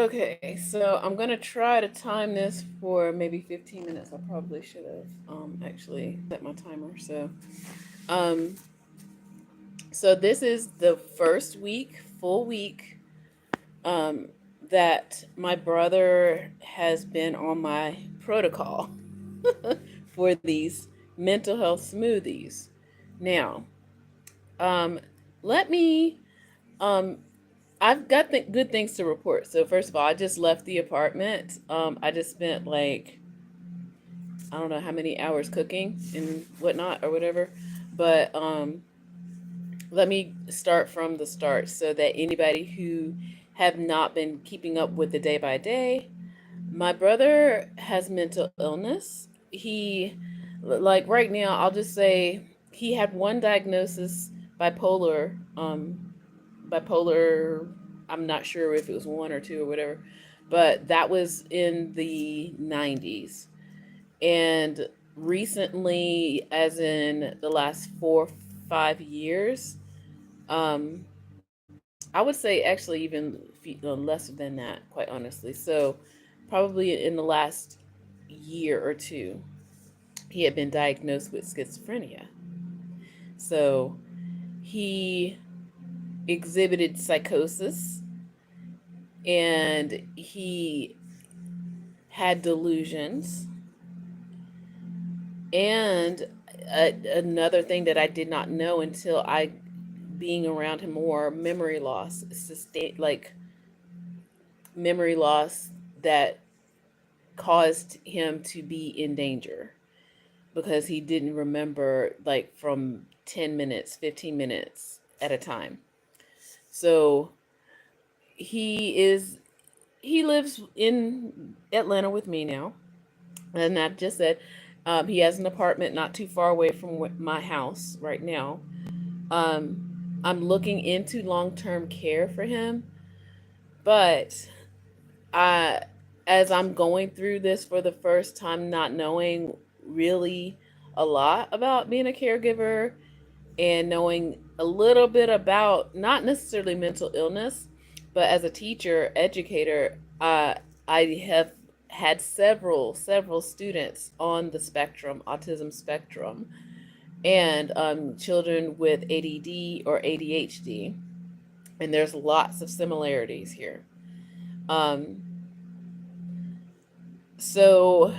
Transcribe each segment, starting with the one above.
Okay, so I'm gonna try to time this for maybe 15 minutes. I probably should have actually set my timer. Um so this is the first week, full week, um that my brother has been on my protocol for these mental health smoothies. Now, um let me um I've got good things to report. So first of all, I just left the apartment. I just spent like I don't know how many hours cooking and whatnot or whatever. But let me start from the start so that anybody who have not been keeping up with the day by day, my brother has mental illness. He like right now, I'll just say he had one diagnosis, bipolar. Bipolar. I'm not sure if it was one or two or whatever, but that was in the 90s. And recently, as in the last 4 5 years, um, I would say actually even less than that, quite honestly. So, probably in the last year or two, he had been diagnosed with schizophrenia. So, he exhibited psychosis and he had delusions. And another thing that I did not know until I being around him more, memory loss, sustain like memory loss that caused him to be in danger because he didn't remember like from 10 minutes, 15 minutes at a time. So he is he lives in Atlanta with me now. And I just said he has an apartment not too far away from my house right now. I'm looking into long term care for him, but I, as I'm going through this for the first time, not knowing really a lot about being a caregiver and knowing a little bit about not necessarily mental illness, but as a teacher, educator, I have had several students on the spectrum, autism spectrum, and children with ADD or ADHD, and there's lots of similarities here. Um, so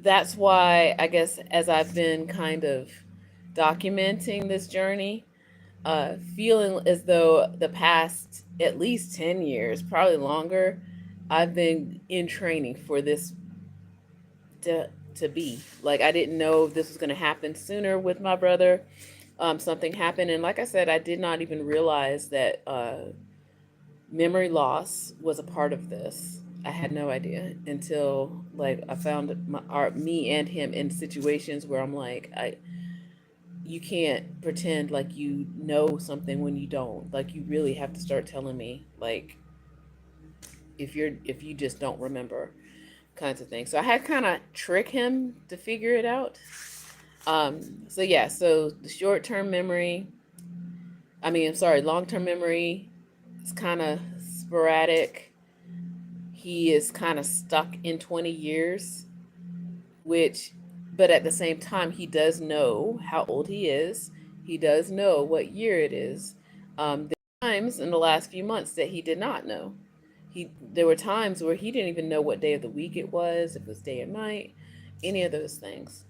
that's why I guess as I've been kind of documenting this journey, feeling as though the past at least 10 years, probably longer, I've been in training for this to be. Like, I didn't know this was going to happen sooner with my brother. Something happened. And like I said, I did not even realize that memory loss was a part of this. I had no idea until like I found me and him in situations where I'm like, you can't pretend like you know something when you don't. Like you really have to start telling me like if you just don't remember kinds of things. So I had kind of trick him to figure it out. So yeah, so the short term memory, I mean, I'm sorry, long term memory is kind of sporadic. He is kind of stuck in 20 years, which, but at the same time, he does know how old he is. He does know what year it is. There were times in the last few months that he did not know. There were times where he didn't even know what day of the week it was, if it was day or night, any of those things.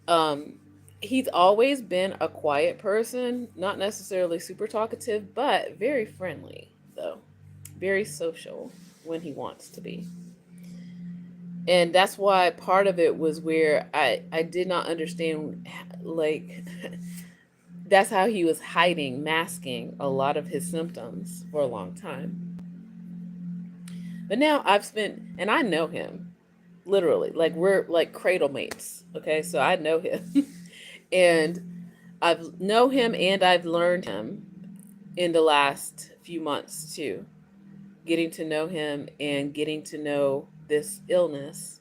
Um, he's always been a quiet person, not necessarily super talkative, but very friendly, though. Very social when he wants to be. And that's why part of it was where I did not understand, like, that's how he was hiding, masking a lot of his symptoms for a long time. But now I've spent, and I know him literally, like, we're like cradle mates. Okay. So I know him. And I've know him and I've learned him in the last few months too, getting to know him and getting to know this illness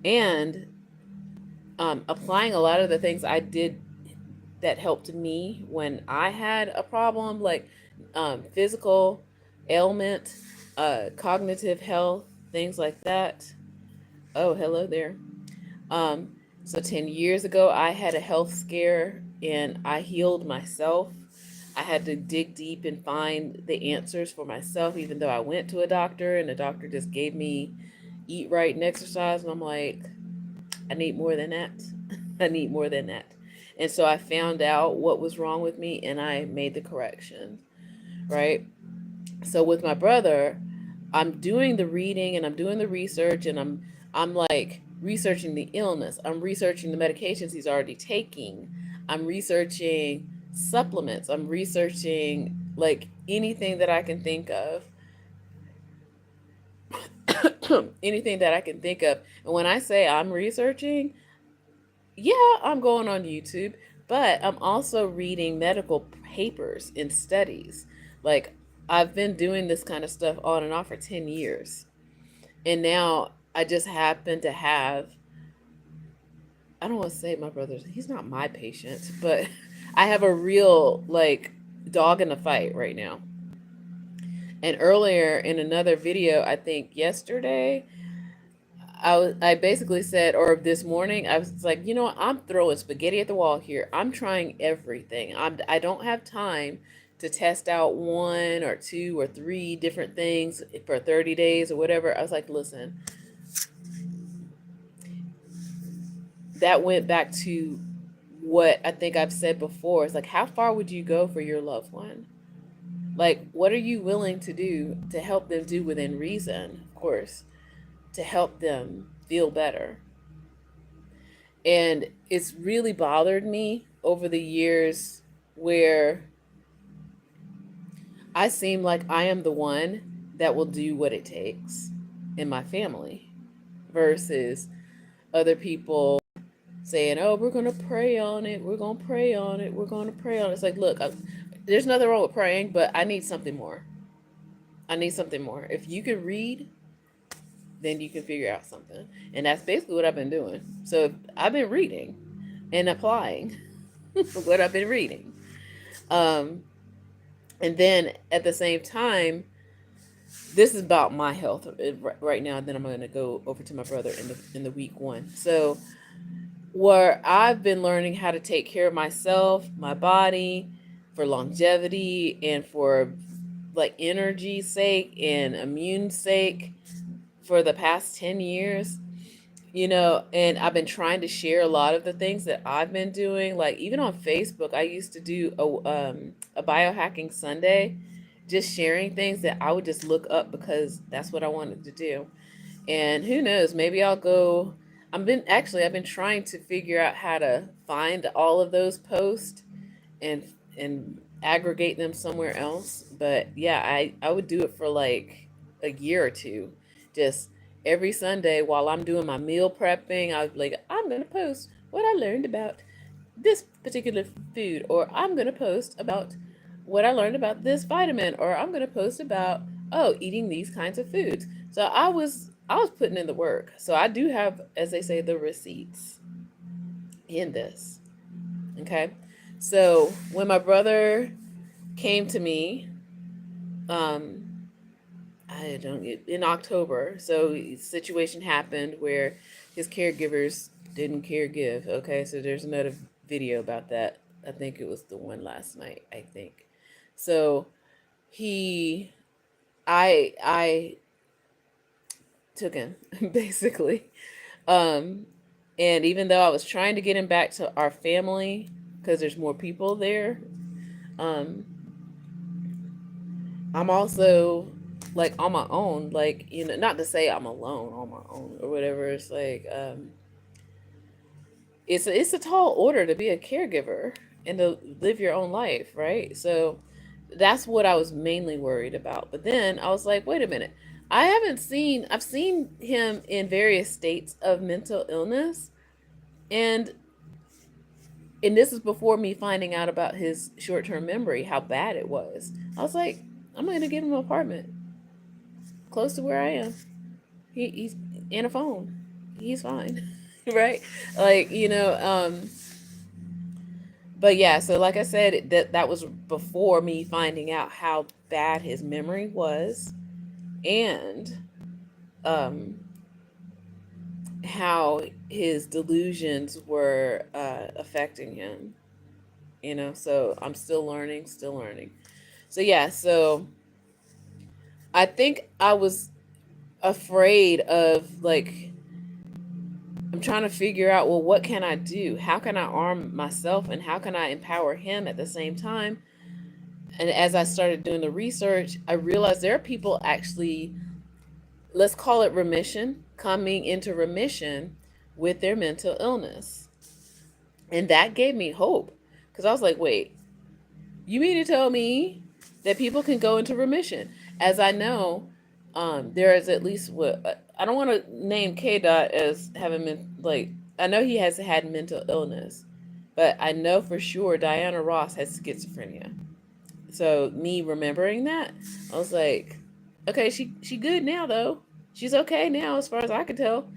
and applying a lot of the things I did that helped me when I had a problem, like physical ailment, cognitive health, things like that. Oh, hello there. Um, so 10 years ago, I had a health scare and I healed myself. I had to dig deep and find the answers for myself, even though I went to a doctor and the doctor just gave me eat right and exercise. And I'm like, I need more than that. I need more than that. And so I found out what was wrong with me and I made the correction, right? So with my brother, I'm doing the reading and I'm doing the research and I'm like researching the illness. I'm researching the medications he's already taking. I'm researching supplements. I'm researching like anything that I can think of. Anything that I can think of. And when I say I'm researching, yeah, I'm going on YouTube, but I'm also reading medical papers and studies. Like I've been doing this kind of stuff on and off for 10 years. And now I just happen to have, I don't want to say my brother's, he's not my patient, but I have a real like dog in the fight right now. And earlier in another video, I think yesterday, I basically said, or this morning, I was like, you know what? I'm throwing spaghetti at the wall here. I'm trying everything. I don't have time to test out one or two or three different things for 30 days or whatever. I was like, listen, that went back to what I think I've said before. It's like, how far would you go for your loved one? Like, what are you willing to do to help them do within reason, of course, to help them feel better? And it's really bothered me over the years where I seem like I am the one that will do what it takes in my family versus other people saying, oh, we're going to pray on it. We're going to pray on it. We're going to pray on it. It's like, look, there's nothing wrong with praying, but I need something more. I need something more. If you can read, then you can figure out something. And that's basically what I've been doing. So I've been reading and applying what I've been reading. Um, and then at the same time, this is about my health right now. And then I'm going to go over to my brother in the week one. So where I've been learning how to take care of myself, my body, for longevity and for like energy sake and immune sake for the past 10 years, you know, and I've been trying to share a lot of the things that I've been doing. Like even on Facebook, I used to do a biohacking Sunday, just sharing things that I would just look up because that's what I wanted to do. And who knows, maybe I'll go. I've been trying to figure out how to find all of those posts and aggregate them somewhere else. But yeah, I would do it for like a year or two. Just every Sunday while I'm doing my meal prepping, I was like, I'm gonna post what I learned about this particular food, or I'm gonna post about what I learned about this vitamin, or I'm gonna post about eating these kinds of foods. So I was putting in the work. So I do have, as they say, the receipts in this. Okay. So when my brother came to me, um, I don't in October. So situation happened where his caregivers didn't care give. Okay, so there's another video about that. I think it was the one last night. I think. So he, I took him basically, um, and even though I was trying to get him back to our family because there's more people there, um, I'm also like on my own, like, you know, not to say I'm alone on my own or whatever. It's like it's a tall order to be a caregiver and to live your own life, right? So that's what I was mainly worried about. But then I was like, wait a minute. I've seen him in various states of mental illness, and this is before me finding out about his short-term memory, how bad it was. I was like, I'm going to give him an apartment close to where I am. He's in a phone. He's fine. Right? Like, you know, But yeah, so like I said, that was before me finding out how bad his memory was, and um, how his delusions were affecting him. So I'm still learning, still learning. So yeah, so I think I was afraid of, like, I'm trying to figure out, well, what can I do? How can I arm myself and how can I empower him at the same time? And as I started doing the research, I realized there are people actually, let's call it remission, coming into remission with their mental illness. And that gave me hope, because I was like, wait, you mean to tell me that people can go into remission? As I know, there is at least what, I don't want to name K Dot as having been, like, I know he has had mental illness, but I know for sure Diana Ross has schizophrenia. So me remembering that, I was like, okay, she good now though. She's okay now as far as I can tell.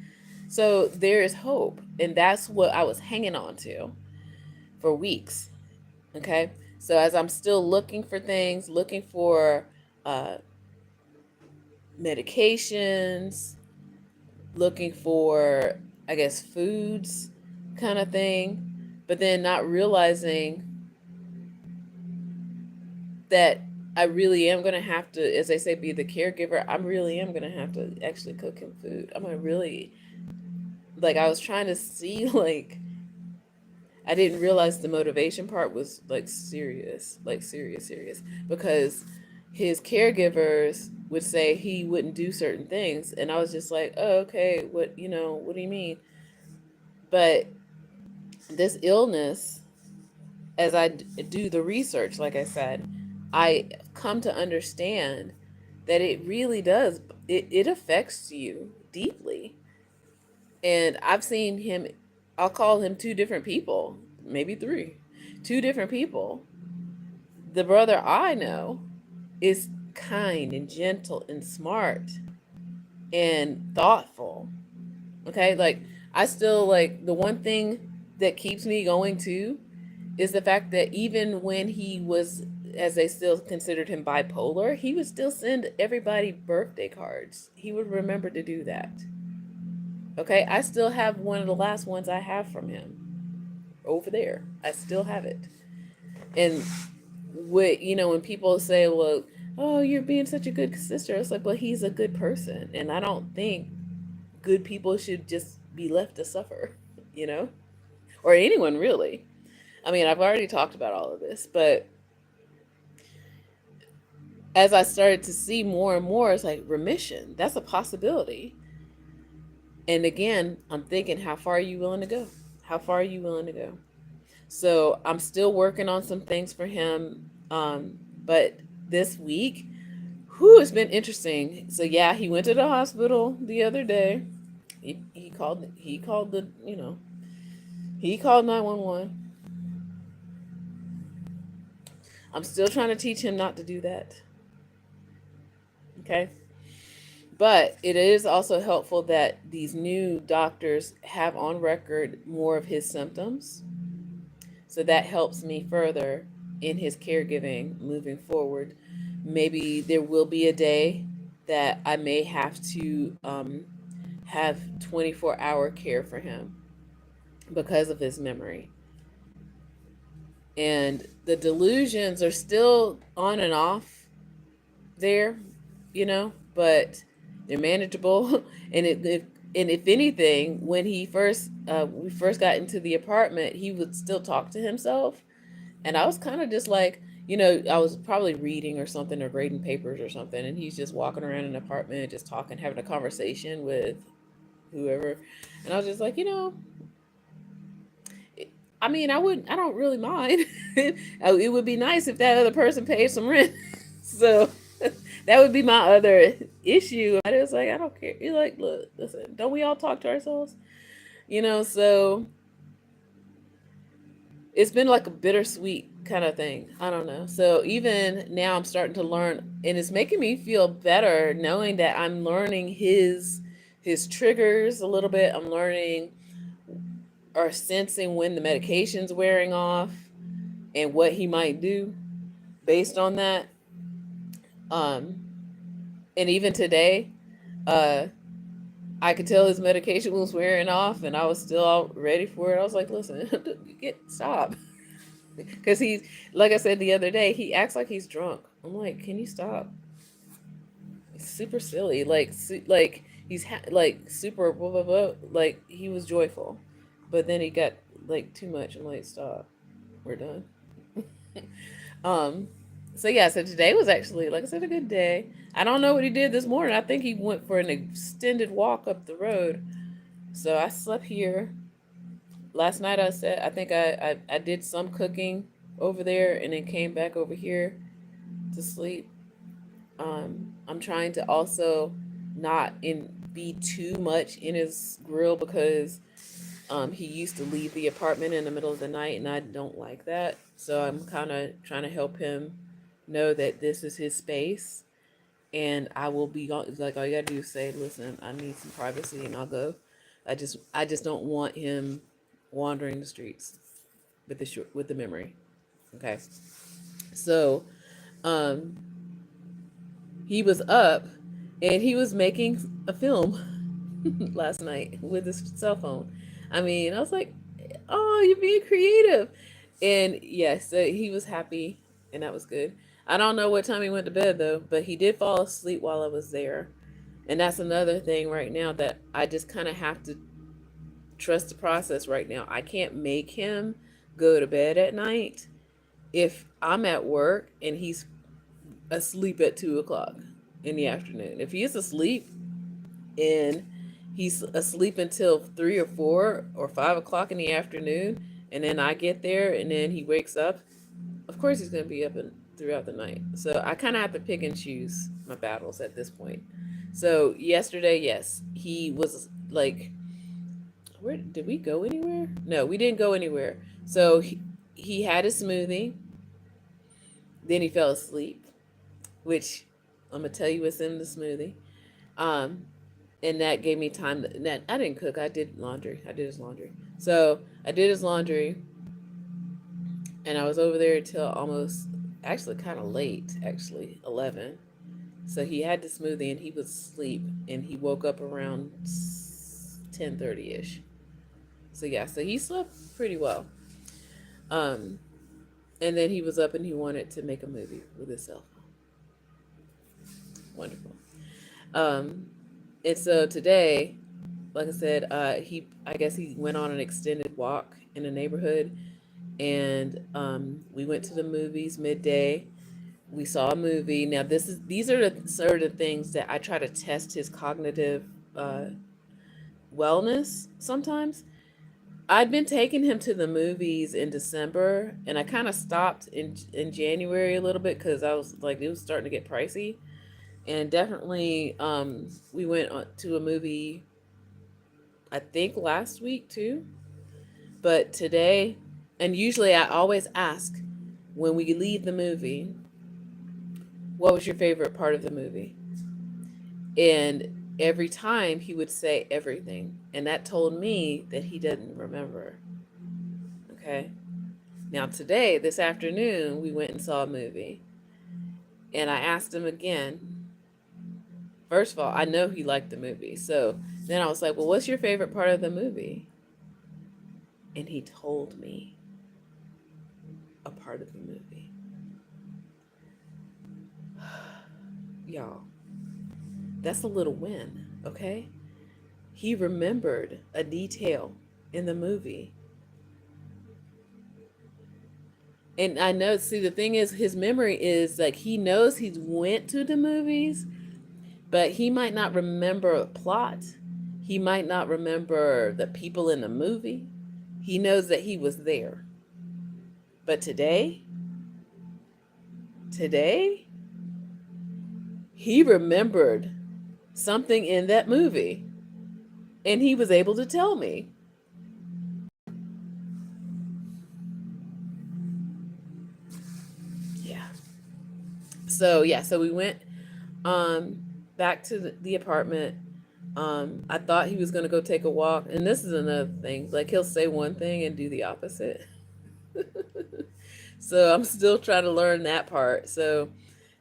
So there is hope, and that's what I was hanging on to for weeks. Okay, so as I'm still looking for things, looking for uh, medications, looking for, I guess, foods, kind of thing, but then not realizing that I really am going to have to, as they say, be the caregiver. I really am going to have to actually cook him food. I'm going to really, like, I was trying to see, like, I didn't realize the motivation part was, like, serious, like, serious, serious. Because his caregivers would say he wouldn't do certain things. And I was just like, oh, okay, what do you mean? But this illness, as I do the research, like I said, I come to understand that it really does, it affects you deeply. And I've seen him, I'll call him two different people, maybe three, two different people. The brother I know is kind and gentle and smart and thoughtful. Okay, like, I still, like, the one thing that keeps me going too is the fact that even when he was, as they still considered him bipolar, he would still send everybody birthday cards. He would remember to do that. Okay, I still have one of the last ones I have from him over there. I still have it. And when people say, well, oh, you're being such a good sister, it's like, well, he's a good person. And I don't think good people should just be left to suffer, you know? Or anyone really. I mean, I've already talked about all of this, but as I started to see more and more, it's like remission. That's a possibility. And again, I'm thinking, how far are you willing to go? How far are you willing to go? So I'm still working on some things for him. But this week, it's been interesting. So yeah, he went to the hospital the other day. He called 911. I'm still trying to teach him not to do that. Okay. But it is also helpful that these new doctors have on record more of his symptoms. So that helps me further in his caregiving moving forward. Maybe there will be a day that I may have to have 24-hour care for him because of his memory. And the delusions are still on and off there, but they're manageable. And if anything, when we first got into the apartment, he would still talk to himself, and I was kind of just like, I was probably reading or something, or grading papers or something, and he's just walking around an apartment, just talking, having a conversation with whoever, and I was just like, I mean, I don't really mind. It would be nice if that other person paid some rent. So that would be my other issue. I was like, I don't care. You're like, look, listen, don't we all talk to ourselves? So it's been like a bittersweet kind of thing. I don't know. So even now I'm starting to learn, and it's making me feel better knowing that I'm learning his triggers a little bit. I'm learning or sensing when the medication's wearing off. and what he might do based on that. Um, and even today, uh, I could tell his medication was wearing off, and I was still all ready for it. I was like, "Listen, stop," because he's like I said the other day, he acts like he's drunk. I'm like, "Can you stop?" It's super silly, like like he's like super blah blah blah. Like he was joyful, but then he got like too much. I'm like, "Stop, we're done." um, so yeah, so today was actually, like I said, a good day. I don't know what he did this morning. I think he went for an extended walk up the road. So I slept here. Last night I think I did some cooking over there and then came back over here to sleep. I'm trying to also not in be too much in his grill because he used to leave the apartment in the middle of the night and I don't like that. So I'm kind of trying to help him know that this is his space and I will be gone. Like all you gotta do is say, "Listen, I need some privacy," and I'll go. I just don't want him wandering the streets with the memory. Okay, so um, he was up and he was making a film last night with his cell phone. I mean, I was like, "Oh, you're being creative," and yes, so he was happy, and that was good. I don't know what time he went to bed though, but he did fall asleep while I was there. And that's another thing right now that I just kind of have to trust the process right now. I can't make him go to bed at night if I'm at work and he's asleep at 2 o'clock in the afternoon. If he is asleep and he's asleep until 3 or 4 or 5 o'clock in the afternoon, and then I get there and then he wakes up, of course he's going to be up throughout the night. So I kind of have to pick and choose my battles at this point. So yesterday, yes, he was like, where did we go anywhere? No, we didn't go anywhere. So he had a smoothie, then he fell asleep, which I'm gonna tell you what's in the smoothie. Um, and that gave me time. That I didn't cook. I did laundry. I did his laundry. So I did his laundry, and I was over there until almost, actually, kind of late. Actually, 11. So he had the smoothie, and he was asleep, and he woke up around 10:30 ish. So yeah, so he slept pretty well. Um, and then he was up and he wanted to make a movie with his cell phone. Wonderful. Um, and so today, like I said, I guess he went on an extended walk in the neighborhood, and we went to the movies midday. We saw a movie. Now these are the sort of things that I try to test his cognitive uh, wellness sometimes. I'd been taking him to the movies in December, and I kind of stopped in January a little bit because I was like, it was starting to get pricey. And definitely, we went to a movie, I think last week too, but today, and usually I always ask when we leave the movie, what was your favorite part of the movie? And every time he would say everything, and that told me that he didn't remember. Okay. Now, today, this afternoon, we went and saw a movie. And I asked him again. First of all, I know he liked the movie. So then I was like, "Well, what's your favorite part of the movie?" And he told me a part of the movie. Y'all, that's a little win, okay? He remembered a detail in the movie. And I know, see, the thing is, his memory is like he knows he went to the movies, but he might not remember a plot. He might not remember the people in the movie. He knows that he was there. But today, he remembered something in that movie and he was able to tell me. Yeah. So, yeah, so we went back to the apartment. I thought he was going to go take a walk. And this is another thing. Like, he'll say one thing and do the opposite. So I'm still trying to learn that part. So,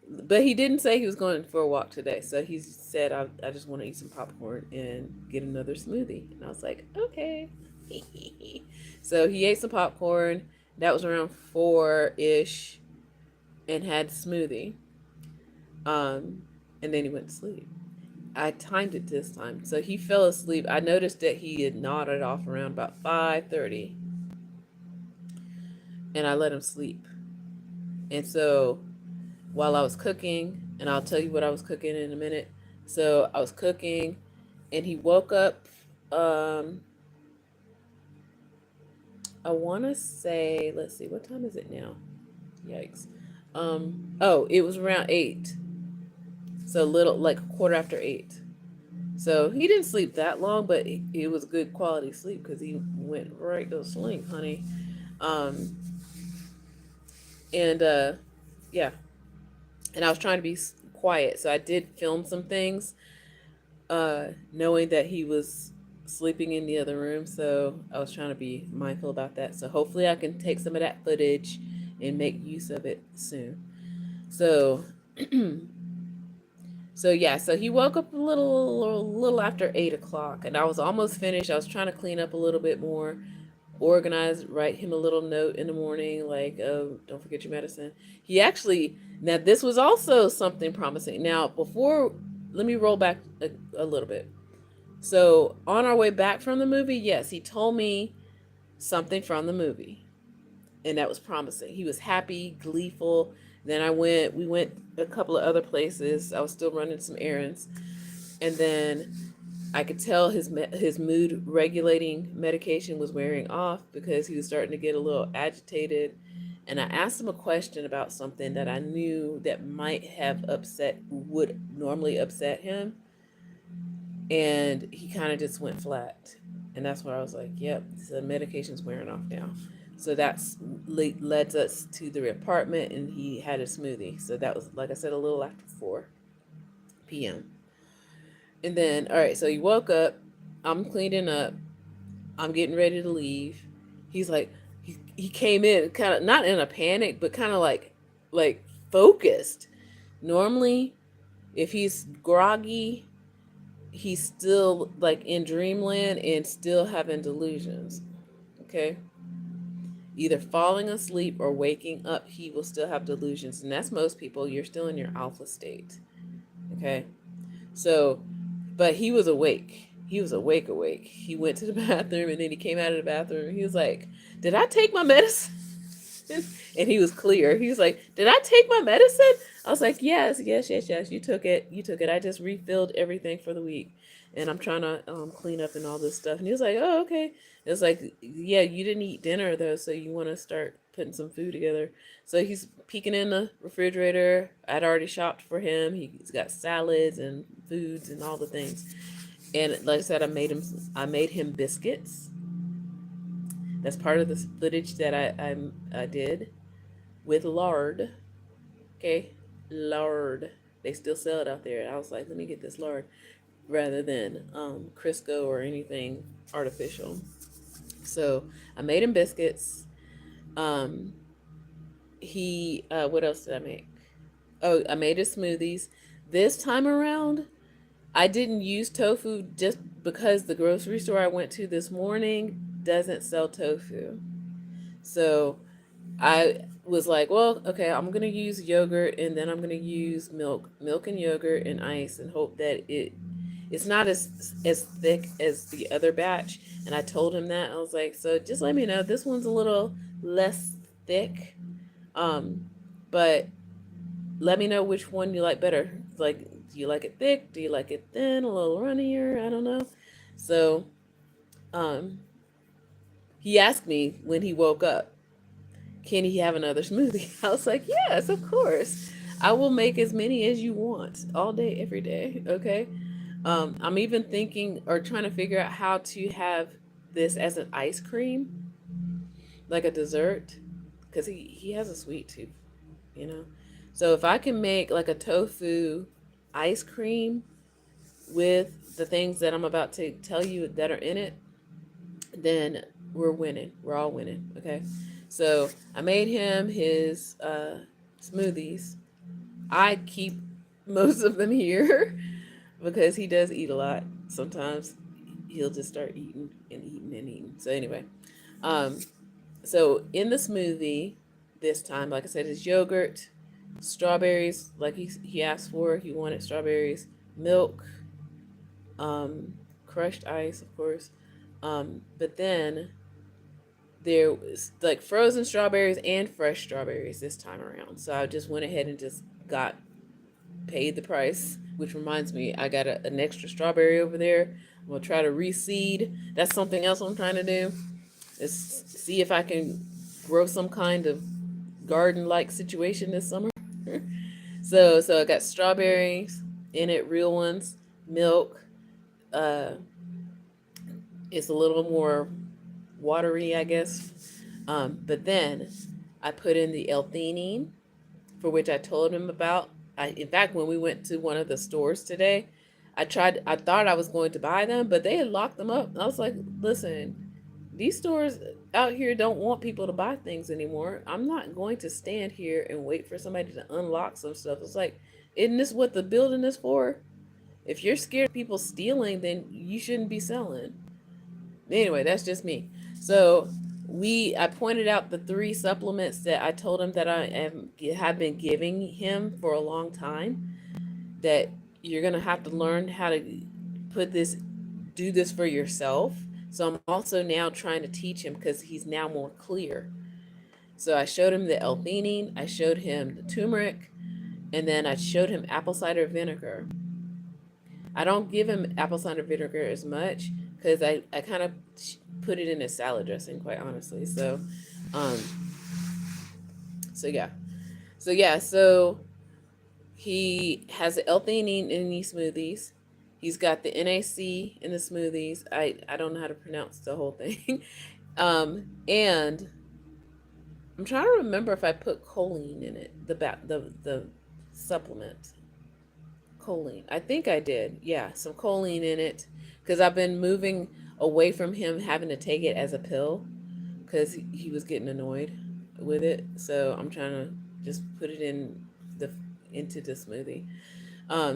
but he didn't say he was going for a walk today. So he said, I just want to eat some popcorn and get another smoothie. And I was like, okay. So he ate some popcorn. That was around 4-ish and had smoothie. Um, and then he went to sleep. I timed it this time. So he fell asleep. I noticed that he had nodded off around about 5:30, and I let him sleep. And so while I was cooking, and I'll tell you what I was cooking in a minute. So I was cooking, and he woke up. Um, I want to say, let's see, what time is it now? Yikes. Oh, it was around 8. So little, like a quarter after 8. So he didn't sleep that long, but it was good quality sleep because he went right to sleep, honey. Um, and yeah, and I was trying to be quiet, so I did film some things, knowing that he was sleeping in the other room. So I was trying to be mindful about that. So hopefully I can take some of that footage and make use of it soon. So, so yeah, so he woke up a little after 8 o'clock, and I was almost finished. I was trying to clean up a little bit more, organize, write him a little note in the morning, like, oh, don't forget your medicine. He actually, now this was also something promising. Now, before, let me roll back a little bit. So, on our way back from the movie, yes, he told me something from the movie, and that was promising. He was happy, gleeful. Then we went a couple of other places. I was still running some errands. And then I could tell his mood regulating medication was wearing off because he was starting to get a little agitated. And I asked him a question about something that I knew that might have would normally upset him, and he kind of just went flat. And that's where I was like, "Yep, the medication's wearing off now." So that's led us to the apartment, and he had a smoothie. So that was, like I said, a little after 4 p.m. And then, all right, so he woke up. I'm cleaning up. I'm getting ready to leave. He's like, he came in kind of not in a panic, but kind of like focused. Normally, if he's groggy, he's still like in dreamland and still having delusions. Okay, either falling asleep or waking up, he will still have delusions, and that's most people. You're still in your alpha state. Okay, so, but he was awake. He was awake. He went to the bathroom, and then he came out of the bathroom. He was like, "Did I take my medicine?" And he was clear. He was like, "Did I take my medicine?" I was like, "Yes. You took it. You took it. I just refilled everything for the week, and I'm trying to clean up and all this stuff." And he was like, "Oh, okay." It was like, "Yeah, you didn't eat dinner though, so you want to start putting some food together." So he's peeking in the refrigerator. I'd already shopped for him. He's got salads and foods and all the things. And like I said, I made him biscuits. That's part of the footage that I did with lard. Okay, lard. They still sell it out there. I was like, let me get this lard rather than Crisco or anything artificial. So I made him biscuits. Um, what else did I make? Oh, I made his smoothies. This time around, I didn't use tofu just because the grocery store I went to this morning doesn't sell tofu. So I was like, well, okay, I'm gonna use yogurt, and then I'm gonna use milk and yogurt and ice, and hope that it's not as thick as the other batch. And I told him that. I was like, so just let me know. This one's a little less thick, um, but let me know which one you like better. Like, do you like it thick? Do you like it thin? A little runnier? I don't know. So, um, he asked me when he woke up, can he have another smoothie? I was like, yes, of course. I will make as many as you want all day, every day. Okay. I'm even thinking or trying to figure out how to have this as an ice cream, like a dessert, because he has a sweet tooth, you know. So if I can make like a tofu ice cream with the things that I'm about to tell you that are in it, then we're winning. We're all winning. Okay. So I made him his smoothies. I keep most of them here because he does eat a lot. Sometimes he'll just start eating and eating and eating. So anyway, um, so in the smoothie this time, like I said, is yogurt, strawberries, like he asked for. He wanted strawberries, milk, um, crushed ice, of course. But then there was like frozen strawberries and fresh strawberries this time around. So I just went ahead and just got paid the price, which reminds me, I got an extra strawberry over there. I'm gonna try to reseed. That's something else I'm trying to do. Is see if I can grow some kind of garden-like situation this summer. So I got strawberries in it, real ones, milk. Uh, it's a little more watery, I guess. But then I put in the L-theanine, for which I told him about. In fact, when we went to one of the stores today, I thought I was going to buy them, but they had locked them up. I was like, listen, these stores out here don't want people to buy things anymore. I'm not going to stand here and wait for somebody to unlock some stuff. It's like, isn't this what the building is for? If you're scared of people stealing, then you shouldn't be selling. Anyway, that's just me. So I pointed out the three supplements that I told him that have been giving him for a long time, that you're gonna have to learn how to do this for yourself. So I'm also now trying to teach him because he's now more clear. So I showed him the L-theanine, I showed him the turmeric, and then I showed him apple cider vinegar. I don't give him apple cider vinegar as much because I kind of put it in a salad dressing, quite honestly. Um, so he has the L-theanine in these smoothies. He's got the NAC in the smoothies. I don't know how to pronounce the whole thing. And I'm trying to remember if I put choline in it, the supplement. Choline. I think I did. Yeah, some choline in it because I've been moving away from him having to take it as a pill because he was getting annoyed with it. So I'm trying to just put it the into the smoothie.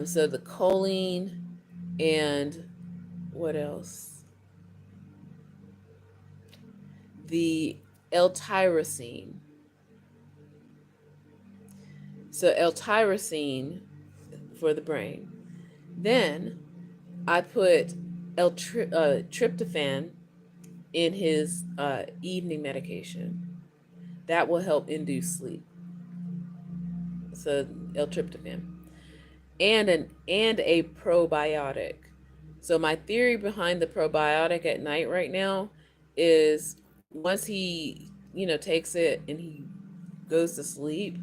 So the choline and what else? The L-tyrosine. So L-tyrosine for the brain. Then I put tryptophan in his evening medication. That will help induce sleep. So L-tryptophan and a probiotic. So my theory behind the probiotic at night right now is once he takes it and he goes to sleep,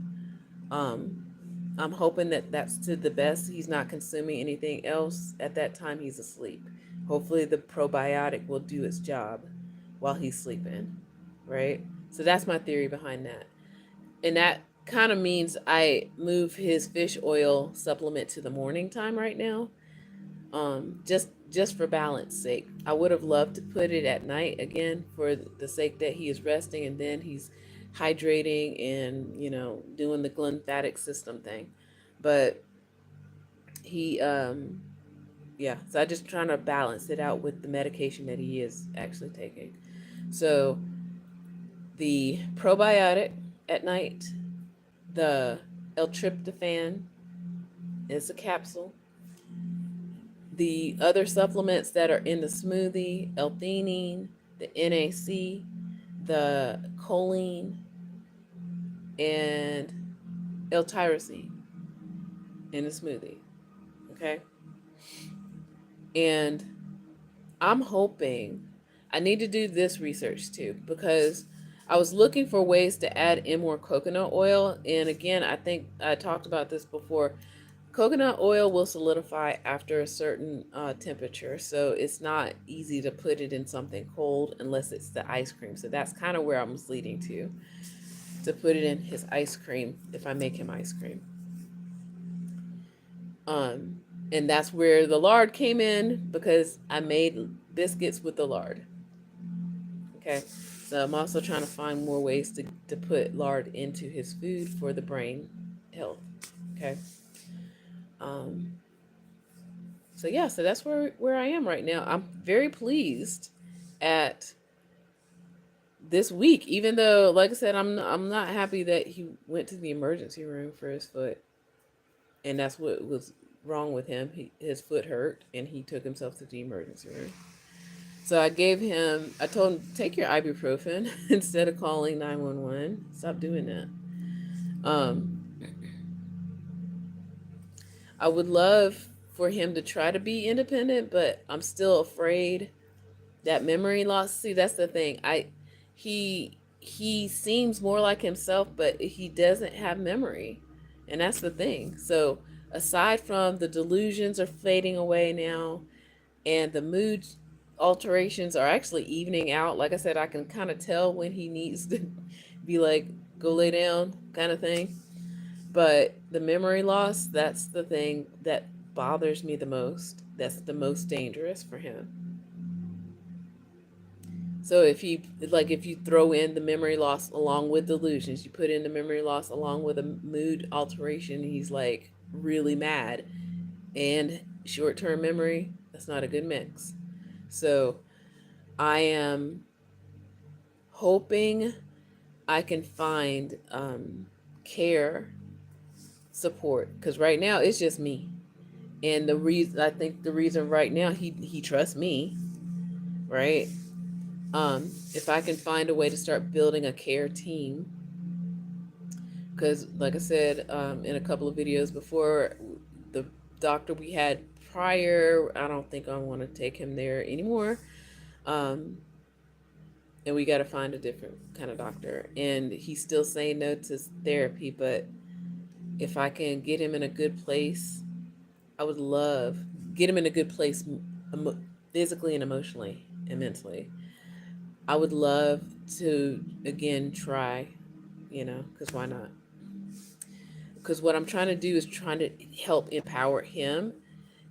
um, I'm hoping that that's to the best. He's not consuming anything else at that time he's asleep. Hopefully the probiotic will do its job while he's sleeping, right? So that's my theory behind that. And that kind of means I move his fish oil supplement to the morning time right now. Just for balance sake. I would have loved to put it at night again for the sake that he is resting and then he's hydrating and doing the glymphatic system thing. But he yeah, so I just trying to balance it out with the medication that he is actually taking. So the probiotic at night, the L-tryptophan is a capsule. The other supplements that are in the smoothie, L-theanine, the NAC, the choline, and L-tyrosine in the smoothie. Okay? And I'm hoping, I need to do this research too, because I was looking for ways to add in more coconut oil. And again, I think I talked about this before. Coconut oil will solidify after a certain temperature, so it's not easy to put it in something cold unless it's the ice cream. So that's kind of where I'm leading to put it in his ice cream if I make him ice cream. And that's where the lard came in because I made biscuits with the lard. Okay, So I'm also trying to find more ways to put lard into his food for the brain health. Okay. Um, so yeah, so that's where I am right now. I'm very pleased at this week, even though, like I said, I'm not happy that he went to the emergency room for his foot, and that's what was wrong with him. His foot hurt, and he took himself to the emergency room. So I told him, take your ibuprofen instead of calling 911. Stop doing that. Um, I would love for him to try to be independent, but I'm still afraid that memory loss. See, that's the thing. He seems more like himself, but he doesn't have memory, and that's the thing. So aside from the delusions are fading away now, and the mood alterations are actually evening out. Like I said, I can kind of tell when he needs to be like, go lay down kind of thing. But the memory loss, that's the thing that bothers me the most. That's the most dangerous for him. So if you throw in the memory loss along with delusions, you put in the memory loss along with a mood alteration, he's like really mad, and short-term memory, that's not a good mix. So I am hoping I can find care support, because right now it's just me. And I think the reason right now he trusts me, right? If I can find a way to start building a care team, because like I said in a couple of videos before, the doctor we had prior, I don't think I want to take him there anymore. Um, and we got to find a different kind of doctor. And he's still saying no to therapy, but if I can get him in a good place, I would love get him in a good place, physically and emotionally and mentally. I would love to again try, because why not? Because what I'm trying to do is trying to help empower him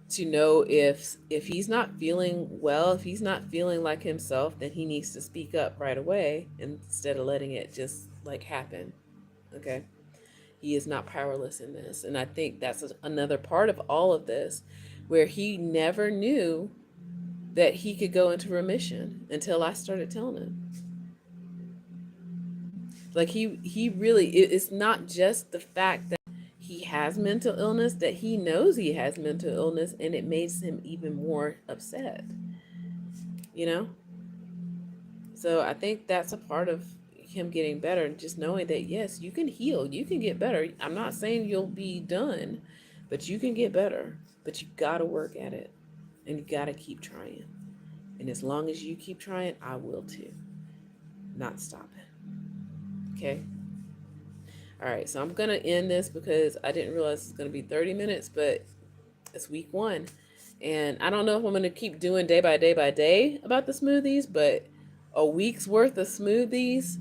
to know if he's not feeling well, if he's not feeling like himself, then he needs to speak up right away instead of letting it just like happen. Okay. He is not powerless in this. And I think that's another part of all of this, where he never knew that he could go into remission until I started telling him. Like he really, it's not just the fact that he has mental illness, that he knows he has mental illness, and it makes him even more upset, you know? So I think that's a part of him getting better, and just knowing that yes, you can heal, you can get better. I'm not saying you'll be done, but you can get better. But you gotta work at it, and you gotta keep trying. And as long as you keep trying, I will too. Not stop it. Okay. All right. So I'm gonna end this because I didn't realize it's gonna be 30 minutes, but it's week one, and I don't know if I'm gonna keep doing day by day by day about the smoothies, but a week's worth of smoothies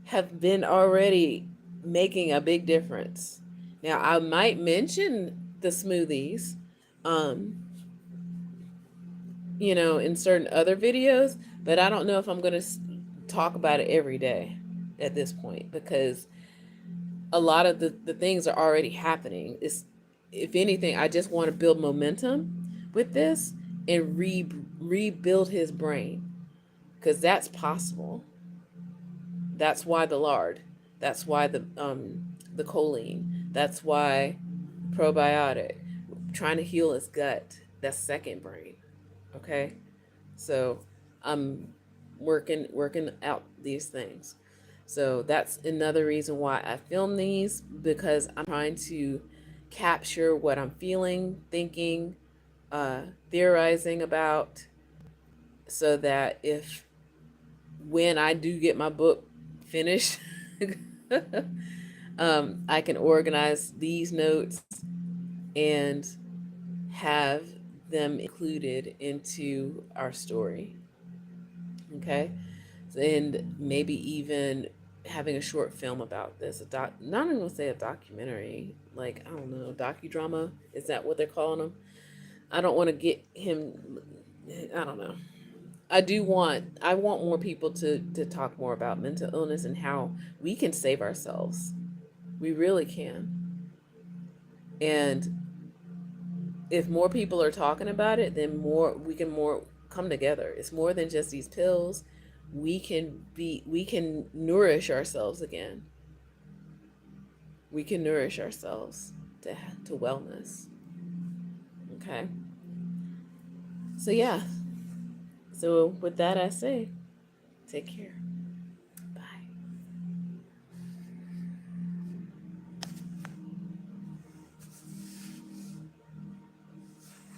have been already making a big difference. Now, I might mention the smoothies, um, in certain other videos, but I don't know if I'm going to talk about it every day at this point, because a lot of the things are already happening. If anything, I just want to build momentum with this and rebuild his brain, because that's possible. That's why the lard. That's why the choline. That's why probiotic. Trying to heal his gut. That's second brain. Okay, so I'm working out these things. So that's another reason why I film these, because I'm trying to capture what I'm feeling, thinking, theorizing about, so that if when I do get my book finished, I can organize these notes and have them included into our story. Okay. And maybe even having a short film about this, not even gonna say a documentary, like, I don't know, docudrama. Is that what they're calling them? I don't want to get him, I don't know. I want more people to talk more about mental illness and how we can save ourselves. We really can. And if more people are talking about it, then more we can more come together. It's more than just these pills. We can nourish ourselves again. We can nourish ourselves to wellness. Okay. So yeah. So with that I say, take care.